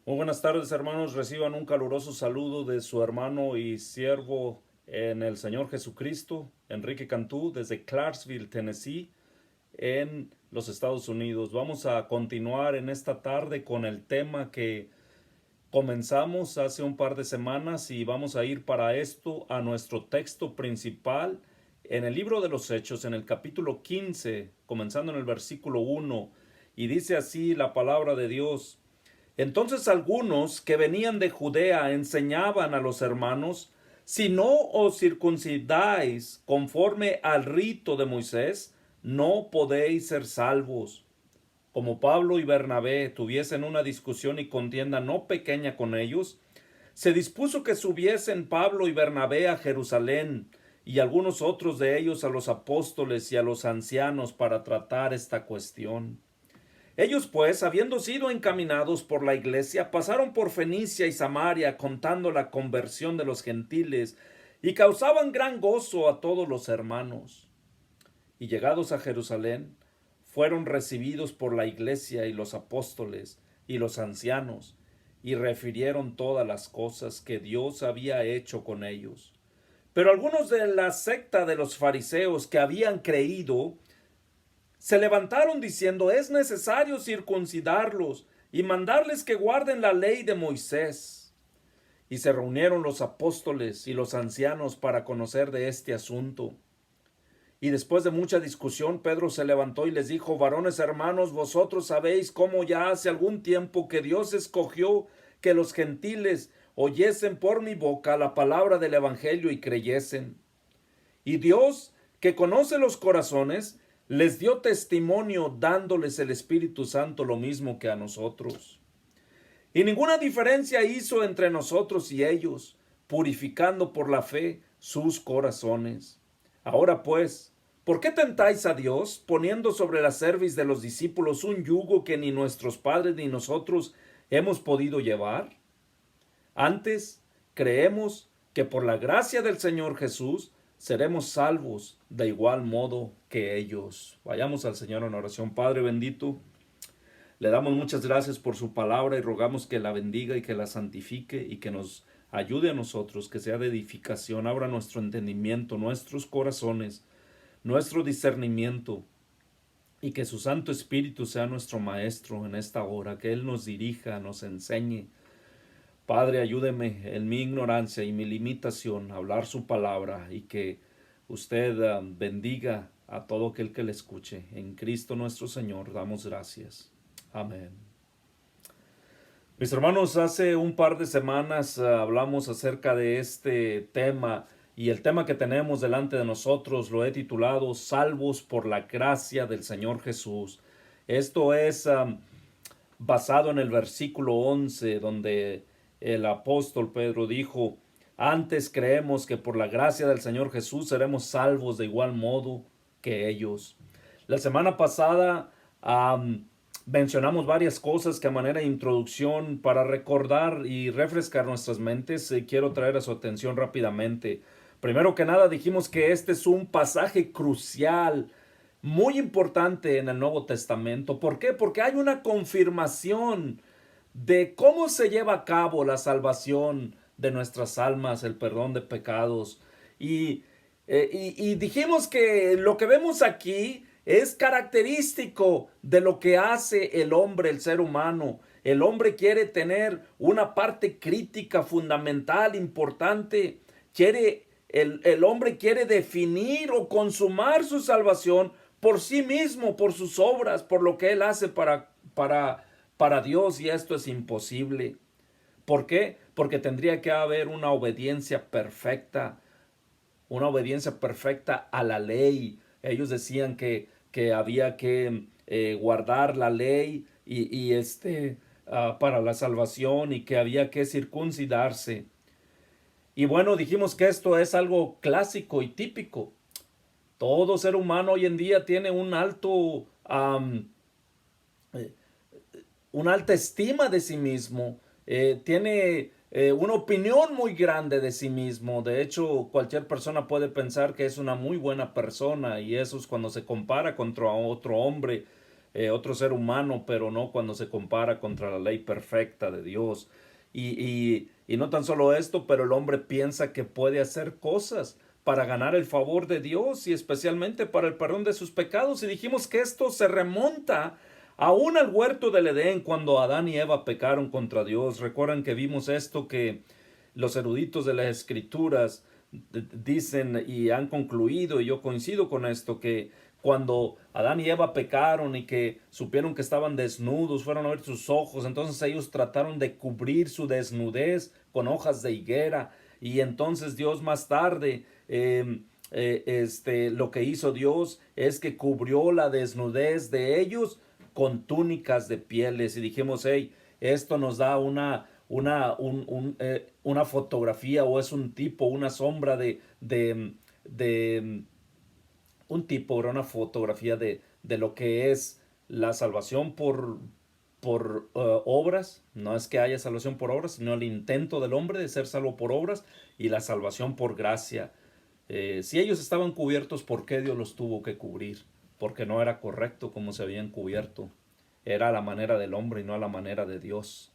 Muy buenas tardes, hermanos. Reciban un caluroso saludo de su hermano y siervo en el Señor Jesucristo, Enrique Cantú, desde Clarksville, Tennessee, en los Estados Unidos. Vamos a continuar en esta tarde con el tema que comenzamos hace un par de semanas y vamos a ir para esto a nuestro texto principal en el libro de los Hechos, en el capítulo 15, comenzando en el versículo 1, y dice así la palabra de Dios. Entonces algunos que venían de Judea enseñaban a los hermanos, si no os circuncidáis conforme al rito de Moisés, no podéis ser salvos. Como Pablo y Bernabé tuviesen una discusión y contienda no pequeña con ellos, se dispuso que subiesen Pablo y Bernabé a Jerusalén y algunos otros de ellos a los apóstoles y a los ancianos para tratar esta cuestión. Ellos pues, habiendo sido encaminados por la iglesia, pasaron por Fenicia y Samaria contando la conversión de los gentiles y causaban gran gozo a todos los hermanos. Y llegados a Jerusalén, fueron recibidos por la iglesia y los apóstoles y los ancianos, y refirieron todas las cosas que Dios había hecho con ellos. Pero algunos de la secta de los fariseos que habían creído se levantaron diciendo: es necesario circuncidarlos y mandarles que guarden la ley de Moisés. Y se reunieron los apóstoles y los ancianos para conocer de este asunto. Y después de mucha discusión, Pedro se levantó y les dijo: varones hermanos, vosotros sabéis cómo ya hace algún tiempo que Dios escogió que los gentiles oyesen por mi boca la palabra del evangelio y creyesen. Y Dios, que conoce los corazones, les dio testimonio dándoles el Espíritu Santo lo mismo que a nosotros. Y ninguna diferencia hizo entre nosotros y ellos, purificando por la fe sus corazones. Ahora pues, ¿por qué tentáis a Dios, poniendo sobre la cerviz de los discípulos un yugo que ni nuestros padres ni nosotros hemos podido llevar? Antes, creemos que por la gracia del Señor Jesús seremos salvos de igual modo que ellos. Vayamos al Señor en oración. Padre bendito, le damos muchas gracias por su palabra y rogamos que la bendiga y que la santifique y que nos ayude a nosotros, que sea de edificación, abra nuestro entendimiento, nuestros corazones, nuestro discernimiento, y que su Santo Espíritu sea nuestro Maestro en esta hora, que Él nos dirija, nos enseñe. Padre, ayúdeme en mi ignorancia y mi limitación a hablar su palabra, y que usted bendiga a todo aquel que le escuche. En Cristo nuestro Señor damos gracias. Amén. Mis hermanos, hace un par de semanas hablamos acerca de este tema, y el tema que tenemos delante de nosotros lo he titulado Salvos por la gracia del Señor Jesús. Esto es basado en el versículo 11, donde el apóstol Pedro dijo: antes creemos que por la gracia del Señor Jesús seremos salvos de igual modo que ellos. La semana pasada mencionamos varias cosas que, a manera de introducción, para recordar y refrescar nuestras mentes, quiero traer a su atención rápidamente. Primero que nada, dijimos que este es un pasaje crucial, muy importante en el Nuevo Testamento. ¿Por qué? Porque hay una confirmación de cómo se lleva a cabo la salvación de nuestras almas, el perdón de pecados. Y dijimos que lo que vemos aquí es característico de lo que hace el hombre, el ser humano. El hombre quiere tener una parte crítica, fundamental, importante. El hombre quiere definir o consumar su salvación por sí mismo, por sus obras, por lo que él hace para Dios, y esto es imposible. ¿Por qué? Porque tendría que haber una obediencia perfecta a la ley. Ellos decían que había que guardar la ley para la salvación, y que había que circuncidarse. Y bueno, dijimos que esto es algo clásico y típico. Todo ser humano hoy en día tiene una alta estima de sí mismo, tiene una opinión muy grande de sí mismo. De hecho, cualquier persona puede pensar que es una muy buena persona, y eso es cuando se compara contra otro hombre. otro ser humano, pero no cuando se compara contra la ley perfecta de Dios. Y no tan solo esto, pero el hombre piensa que puede hacer cosas para ganar el favor de Dios y especialmente para el perdón de sus pecados. Y dijimos que esto se remonta aún al huerto del Edén, cuando Adán y Eva pecaron contra Dios. Recuerdan que vimos esto, que los eruditos de las escrituras dicen y han concluido, y yo coincido con esto, que cuando Adán y Eva pecaron y que supieron que estaban desnudos, fueron a ver sus ojos, entonces ellos trataron de cubrir su desnudez con hojas de higuera, y entonces Dios más tarde, lo que hizo Dios es que cubrió la desnudez de ellos con túnicas de pieles, y dijimos, hey, esto nos da una fotografía, o es un tipo, una sombra de un tipo, una fotografía de lo que es la salvación por obras. No es que haya salvación por obras, sino el intento del hombre de ser salvo por obras, y la salvación por gracia. Si ellos estaban cubiertos, ¿por qué Dios los tuvo que cubrir? Porque no era correcto como se habían cubierto. Era a la manera del hombre y no a la manera de Dios.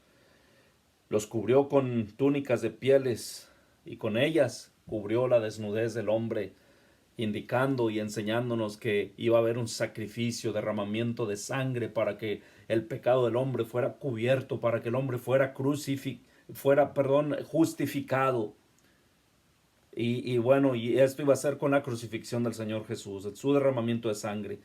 Los cubrió con túnicas de pieles, y con ellas cubrió la desnudez del hombre, indicando y enseñándonos que iba a haber un sacrificio, derramamiento de sangre, para que el pecado del hombre fuera cubierto, para que el hombre fuera justificado. Bueno, y esto iba a ser con la crucifixión del Señor Jesús, su derramamiento de sangre.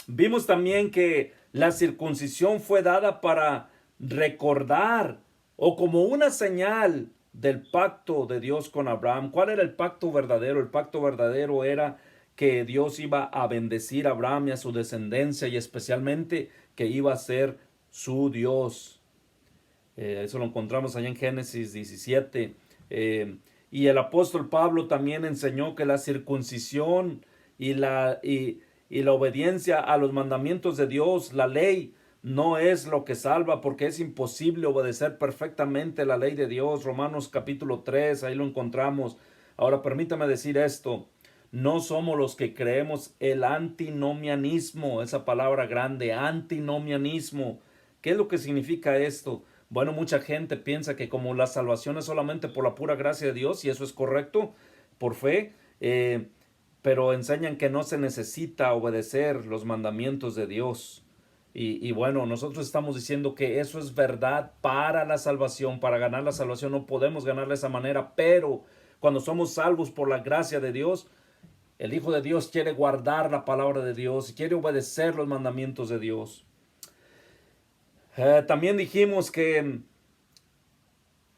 Vimos también que la circuncisión fue dada para recordar, o como una señal del pacto de Dios con Abraham. ¿Cuál era el pacto verdadero? El pacto verdadero era que Dios iba a bendecir a Abraham y a su descendencia, y especialmente que iba a ser su Dios. Eso lo encontramos allá en Génesis 17. Y el apóstol Pablo también enseñó que la circuncisión y la obediencia a los mandamientos de Dios, la ley, no es lo que salva, porque es imposible obedecer perfectamente la ley de Dios. Romanos capítulo 3, ahí lo encontramos. Ahora permítame decir esto: no somos los que creemos el antinomianismo, esa palabra grande, antinomianismo. ¿Qué es lo que significa esto? Bueno, mucha gente piensa que como la salvación es solamente por la pura gracia de Dios, y eso es correcto, por fe, pero enseñan que no se necesita obedecer los mandamientos de Dios. Y bueno, nosotros estamos diciendo que eso es verdad para la salvación. Para ganar la salvación no podemos ganar de esa manera, pero cuando somos salvos por la gracia de Dios, el Hijo de Dios quiere guardar la palabra de Dios y quiere obedecer los mandamientos de Dios. También dijimos que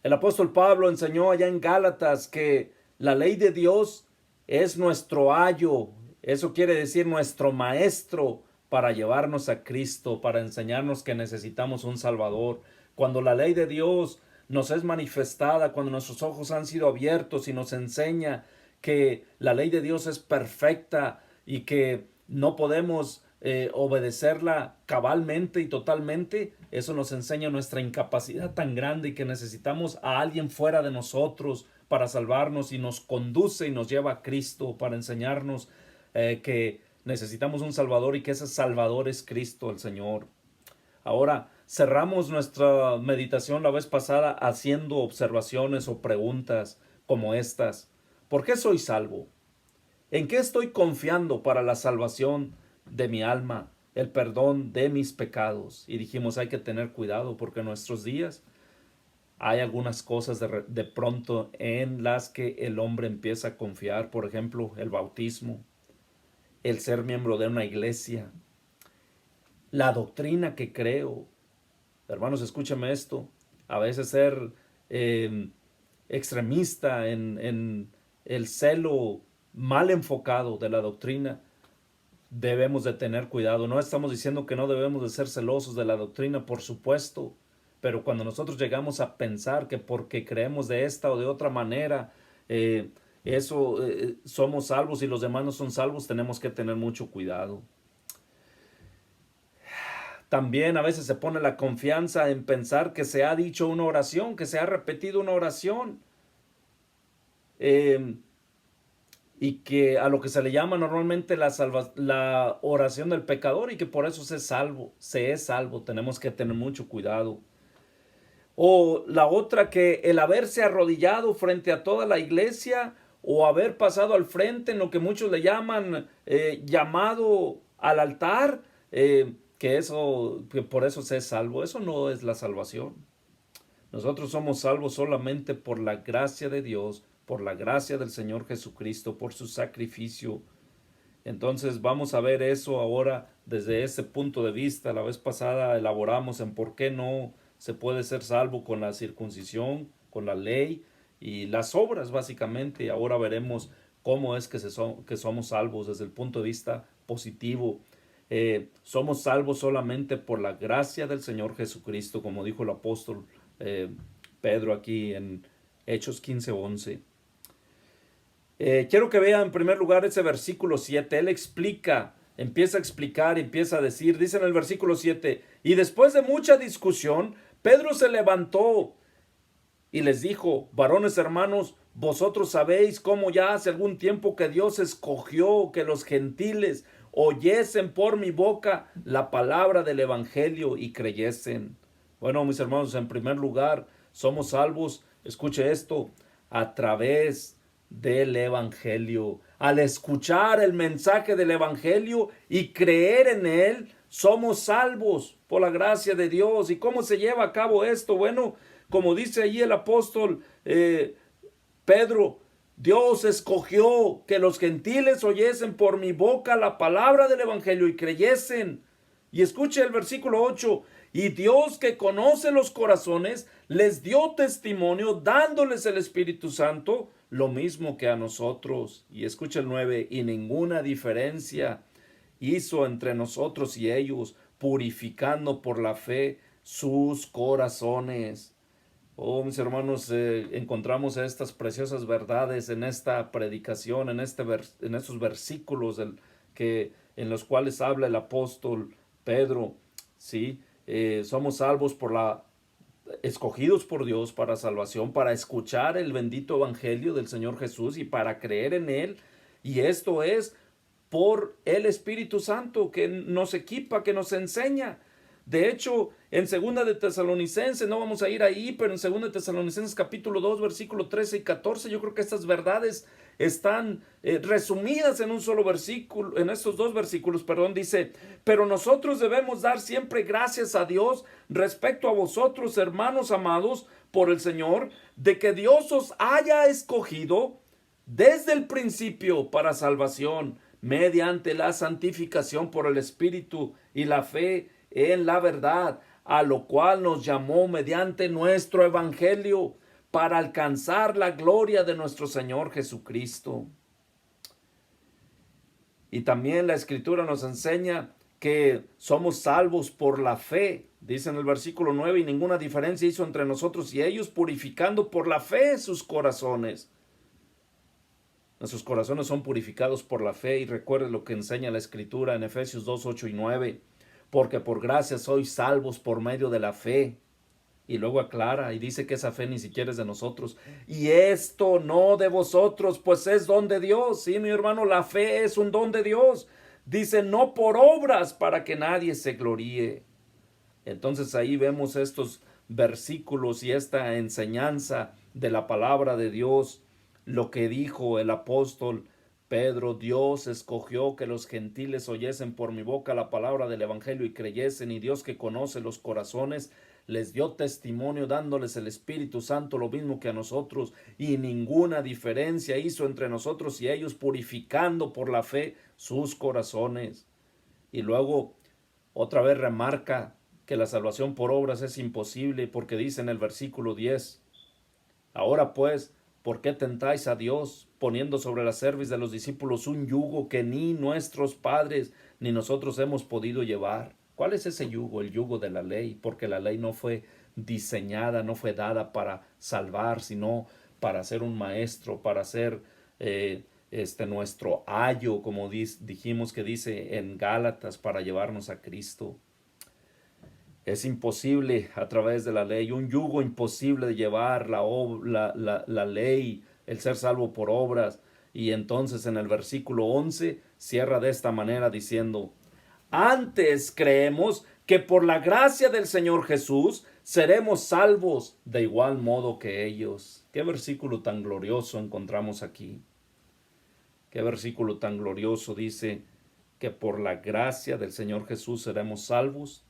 el apóstol Pablo enseñó allá en Gálatas que la ley de Dios es nuestro ayo. Eso quiere decir nuestro maestro para llevarnos a Cristo, para enseñarnos que necesitamos un Salvador. Cuando la ley de Dios nos es manifestada, cuando nuestros ojos han sido abiertos y nos enseña que la ley de Dios es perfecta y que no podemos obedecerla cabalmente y totalmente, eso nos enseña nuestra incapacidad tan grande y que necesitamos a alguien fuera de nosotros para salvarnos, y nos conduce y nos lleva a Cristo para enseñarnos que necesitamos un Salvador, y que ese Salvador es Cristo el Señor. Ahora, cerramos nuestra meditación la vez pasada haciendo observaciones o preguntas como estas. ¿Por qué soy salvo? ¿En qué estoy confiando para la salvación de mi alma, el perdón de mis pecados? Y dijimos, hay que tener cuidado, porque en nuestros días hay algunas cosas de pronto en las que el hombre empieza a confiar. Por ejemplo, el bautismo, el ser miembro de una iglesia, la doctrina que creo. Hermanos, escúchame esto. A veces ser extremista en el celo mal enfocado de la doctrina, debemos de tener cuidado. No estamos diciendo que no debemos de ser celosos de la doctrina, por supuesto, pero cuando nosotros llegamos a pensar que porque creemos de esta o de otra manera, somos salvos y los demás no son salvos, tenemos que tener mucho cuidado. También a veces se pone la confianza en pensar que se ha dicho una oración, que se ha repetido una oración. y que a lo que se le llama normalmente la oración del pecador, y que por eso se es salvo. Tenemos que tener mucho cuidado. O la otra, que el haberse arrodillado frente a toda la iglesia o haber pasado al frente en lo que muchos le llaman llamado al altar, que por eso se es salvo. Eso no es la salvación. Nosotros somos salvos solamente por la gracia de Dios, por la gracia del Señor Jesucristo, por su sacrificio. Entonces vamos a ver eso ahora desde ese punto de vista. La vez pasada elaboramos en por qué no se puede ser salvo con la circuncisión, con la ley y las obras básicamente. Ahora veremos cómo es que somos salvos desde el punto de vista positivo. Somos salvos solamente por la gracia del Señor Jesucristo, como dijo el apóstol Pedro aquí en Hechos 15:11. Quiero que vean en primer lugar ese versículo 7. Él empieza a explicar, empieza a decir, dice en el versículo 7, y después de mucha discusión, Pedro se levantó y les dijo, varones hermanos, vosotros sabéis cómo ya hace algún tiempo que Dios escogió que los gentiles oyesen por mi boca la palabra del evangelio y creyesen. Bueno, mis hermanos, en primer lugar, somos salvos, escuche esto, a través del evangelio. Al escuchar el mensaje del evangelio y creer en él, somos salvos por la gracia de Dios. ¿Y cómo se lleva a cabo esto? Bueno, como dice allí el apóstol Pedro, Dios escogió que los gentiles oyesen por mi boca la palabra del evangelio y creyesen. Y escuche el versículo 8, y Dios que conoce los corazones les dio testimonio dándoles el Espíritu Santo, lo mismo que a nosotros. Y escuche el 9, y ninguna diferencia hizo entre nosotros y ellos, purificando por la fe sus corazones. Oh, mis hermanos, encontramos estas preciosas verdades en esta predicación, en estos versículos en los cuales habla el apóstol Pedro. ¿Sí? Somos salvos escogidos por Dios para salvación, para escuchar el bendito evangelio del Señor Jesús y para creer en él. Y esto es por el Espíritu Santo que nos equipa, que nos enseña. De hecho, en 2 de Tesalonicenses, no vamos a ir ahí, pero en 2 de Tesalonicenses capítulo 2, versículo 13 y 14, yo creo que estas verdades están resumidas en un solo versículo, en estos dos versículos, perdón, dice, pero nosotros debemos dar siempre gracias a Dios respecto a vosotros, hermanos amados, por el Señor, de que Dios os haya escogido desde el principio para salvación, mediante la santificación por el Espíritu y la fe en la verdad, a lo cual nos llamó mediante nuestro evangelio para alcanzar la gloria de nuestro Señor Jesucristo. Y también la Escritura nos enseña que somos salvos por la fe. Dice en el versículo 9, y ninguna diferencia hizo entre nosotros y ellos, purificando por la fe sus corazones. Nuestros corazones son purificados por la fe, y recuerde lo que enseña la Escritura en Efesios 2, 8 y 9. Porque por gracia sois salvos por medio de la fe. Y luego aclara y dice que esa fe ni siquiera es de nosotros. Y esto no de vosotros, pues es don de Dios. Sí, mi hermano, la fe es un don de Dios. Dice, no por obras para que nadie se gloríe. Entonces ahí vemos estos versículos y esta enseñanza de la palabra de Dios. Lo que dijo el apóstol Pedro, Dios escogió que los gentiles oyesen por mi boca la palabra del evangelio y creyesen, y Dios que conoce los corazones les dio testimonio dándoles el Espíritu Santo, lo mismo que a nosotros, y ninguna diferencia hizo entre nosotros y ellos, purificando por la fe sus corazones. Y luego otra vez remarca que la salvación por obras es imposible, porque dice en el versículo 10, ahora pues, ¿por qué tentáis a Dios, poniendo sobre la cerviz de los discípulos un yugo que ni nuestros padres ni nosotros hemos podido llevar? ¿Cuál es ese yugo? El yugo de la ley, porque la ley no fue diseñada, no fue dada para salvar, sino para ser un maestro, para ser nuestro ayo, como dijimos que dice en Gálatas, para llevarnos a Cristo. Es imposible a través de la ley, un yugo imposible de llevar, la ley, el ser salvo por obras. Y entonces en el versículo 11 cierra de esta manera diciendo: antes creemos que por la gracia del Señor Jesús seremos salvos de igual modo que ellos. Qué versículo tan glorioso encontramos aquí. Qué versículo tan glorioso dice que por la gracia del Señor Jesús seremos salvos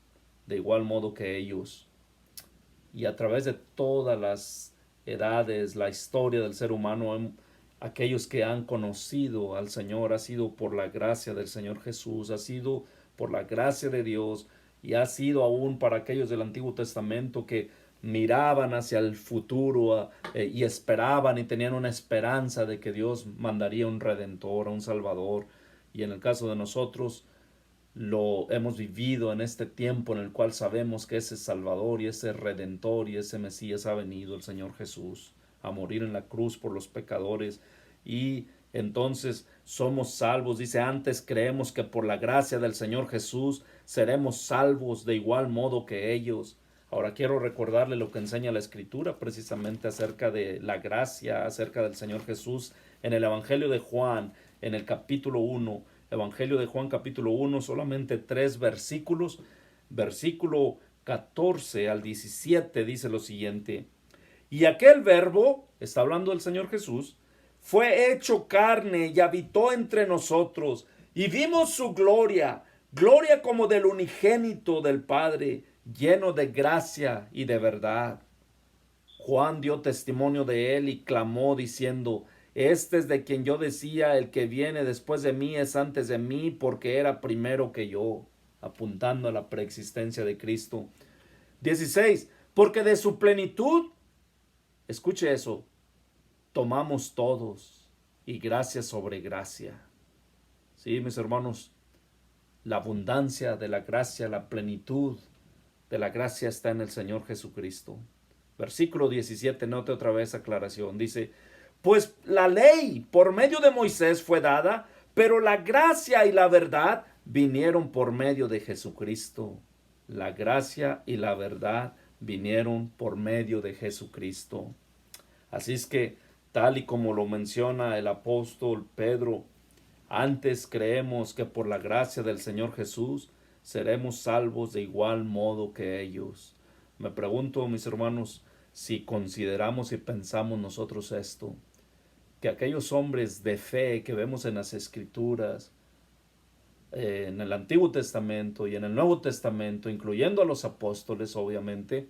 de igual modo que ellos. Y a través de todas las edades, la historia del ser humano, aquellos que han conocido al Señor ha sido por la gracia del Señor Jesús, ha sido por la gracia de Dios, y ha sido aún para aquellos del Antiguo Testamento que miraban hacia el futuro y esperaban y tenían una esperanza de que Dios mandaría un redentor, un salvador. Y en el caso de nosotros, lo hemos vivido en este tiempo en el cual sabemos que ese Salvador y ese Redentor y ese Mesías ha venido, el Señor Jesús, a morir en la cruz por los pecadores. Y entonces somos salvos. Dice: antes creemos que por la gracia del Señor Jesús seremos salvos de igual modo que ellos. Ahora quiero recordarle lo que enseña la Escritura precisamente acerca de la gracia, acerca del Señor Jesús en el Evangelio de Juan, en el capítulo 1. Evangelio de Juan capítulo 1, solamente 3 versículos. Versículo 14 al 17 dice lo siguiente: y aquel verbo, está hablando del Señor Jesús, fue hecho carne y habitó entre nosotros, y vimos su gloria, gloria como del unigénito del Padre, lleno de gracia y de verdad. Juan dio testimonio de él y clamó diciendo: este es de quien yo decía, el que viene después de mí es antes de mí, porque era primero que yo, apuntando a la preexistencia de Cristo. 16. Porque de su plenitud, escuche eso, tomamos todos, y gracia sobre gracia. Sí, mis hermanos, la abundancia de la gracia, la plenitud de la gracia está en el Señor Jesucristo. Versículo 17, note otra vez aclaración. Dice: pues la ley por medio de Moisés fue dada, pero la gracia y la verdad vinieron por medio de Jesucristo. La gracia y la verdad vinieron por medio de Jesucristo. Así es que, tal y como lo menciona el apóstol Pedro, antes creemos que por la gracia del Señor Jesús seremos salvos de igual modo que ellos. Me pregunto, mis hermanos, si consideramos y pensamos nosotros esto, que aquellos hombres de fe que vemos en las Escrituras, en el Antiguo Testamento y en el Nuevo Testamento, incluyendo a los apóstoles, obviamente,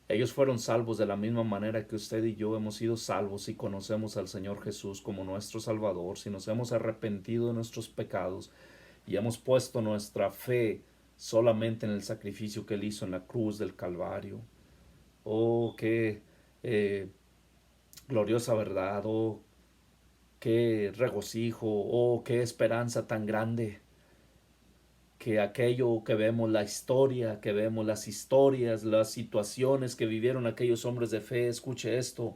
ellos fueron salvos de la misma manera que usted y yo hemos sido salvos si conocemos al Señor Jesús como nuestro Salvador, si nos hemos arrepentido de nuestros pecados y hemos puesto nuestra fe solamente en el sacrificio que Él hizo en la cruz del Calvario. Oh, qué gloriosa verdad, oh, qué regocijo, oh, qué esperanza tan grande, que aquello que vemos, la historia que vemos, las historias, las situaciones que vivieron aquellos hombres de fe, escuche esto,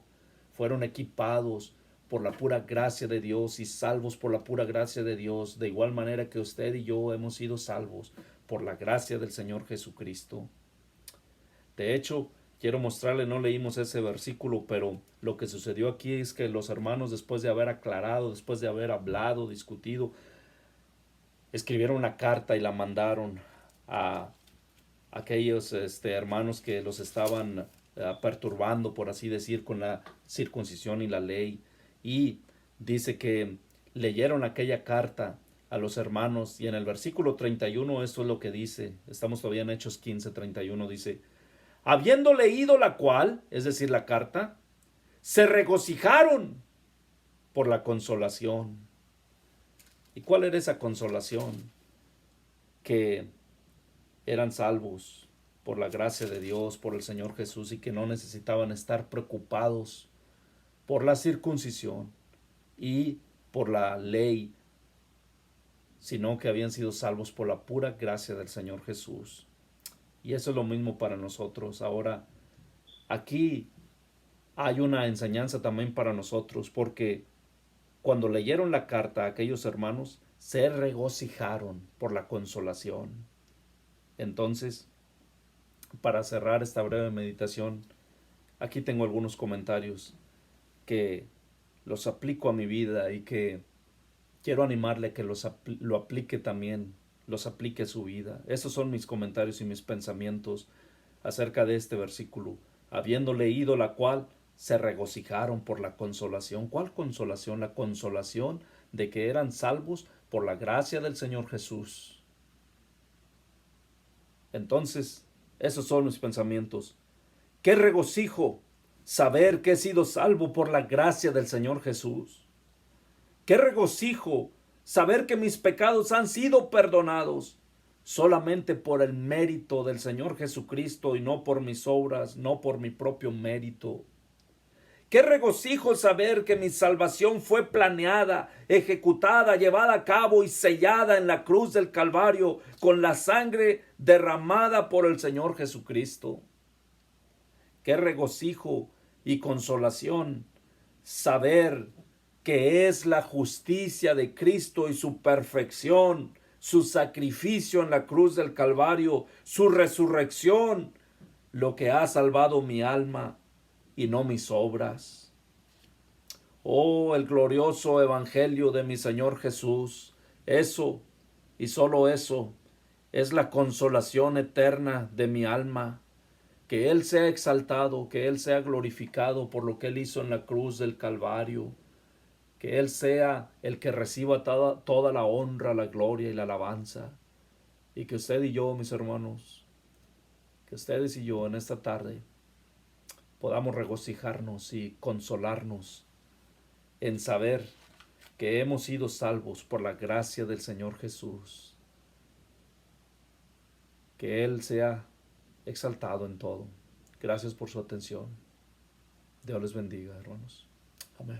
fueron equipados por la pura gracia de Dios y salvos por la pura gracia de Dios, de igual manera que usted y yo hemos sido salvos por la gracia del Señor Jesucristo. De hecho, quiero mostrarle, no leímos ese versículo, pero lo que sucedió aquí es que los hermanos, después de haber aclarado, después de haber hablado, discutido, escribieron una carta y la mandaron a aquellos hermanos que los estaban perturbando, por así decir, con la circuncisión y la ley. Y dice que leyeron aquella carta a los hermanos, y en el versículo 31 esto es lo que dice. Estamos todavía en Hechos 15:31, dice: habiendo leído la cual, es decir, la carta, se regocijaron por la consolación. ¿Y cuál era esa consolación? Que eran salvos por la gracia de Dios, por el Señor Jesús, y que no necesitaban estar preocupados por la circuncisión y por la ley, sino que habían sido salvos por la pura gracia del Señor Jesús. Y eso es lo mismo para nosotros. Ahora, aquí hay una enseñanza también para nosotros, porque cuando leyeron la carta a aquellos hermanos, se regocijaron por la consolación. Entonces, para cerrar esta breve meditación, aquí tengo algunos comentarios que los aplico a mi vida y que quiero animarle a que lo aplique también, los aplique a su vida. Esos son mis comentarios y mis pensamientos acerca de este versículo. Habiendo leído la cual, se regocijaron por la consolación. ¿Cuál consolación? La consolación de que eran salvos por la gracia del Señor Jesús. Entonces, esos son mis pensamientos. ¡Qué regocijo saber que he sido salvo por la gracia del Señor Jesús! ¡Qué regocijo saber que mis pecados han sido perdonados solamente por el mérito del Señor Jesucristo y no por mis obras, no por mi propio mérito! ¡Qué regocijo saber que mi salvación fue planeada, ejecutada, llevada a cabo y sellada en la cruz del Calvario con la sangre derramada por el Señor Jesucristo! ¡Qué regocijo y consolación saber que es la justicia de Cristo y su perfección, su sacrificio en la cruz del Calvario, su resurrección, lo que ha salvado mi alma y no mis obras! Oh, el glorioso evangelio de mi Señor Jesús. Eso, y solo eso, es la consolación eterna de mi alma. Que Él sea exaltado, que Él sea glorificado por lo que Él hizo en la cruz del Calvario. Que Él sea el que reciba toda la honra, la gloria y la alabanza. Y que usted y yo, mis hermanos, que ustedes y yo en esta tarde podamos regocijarnos y consolarnos en saber que hemos sido salvos por la gracia del Señor Jesús. Que Él sea exaltado en todo. Gracias por su atención. Dios les bendiga, hermanos. Amén.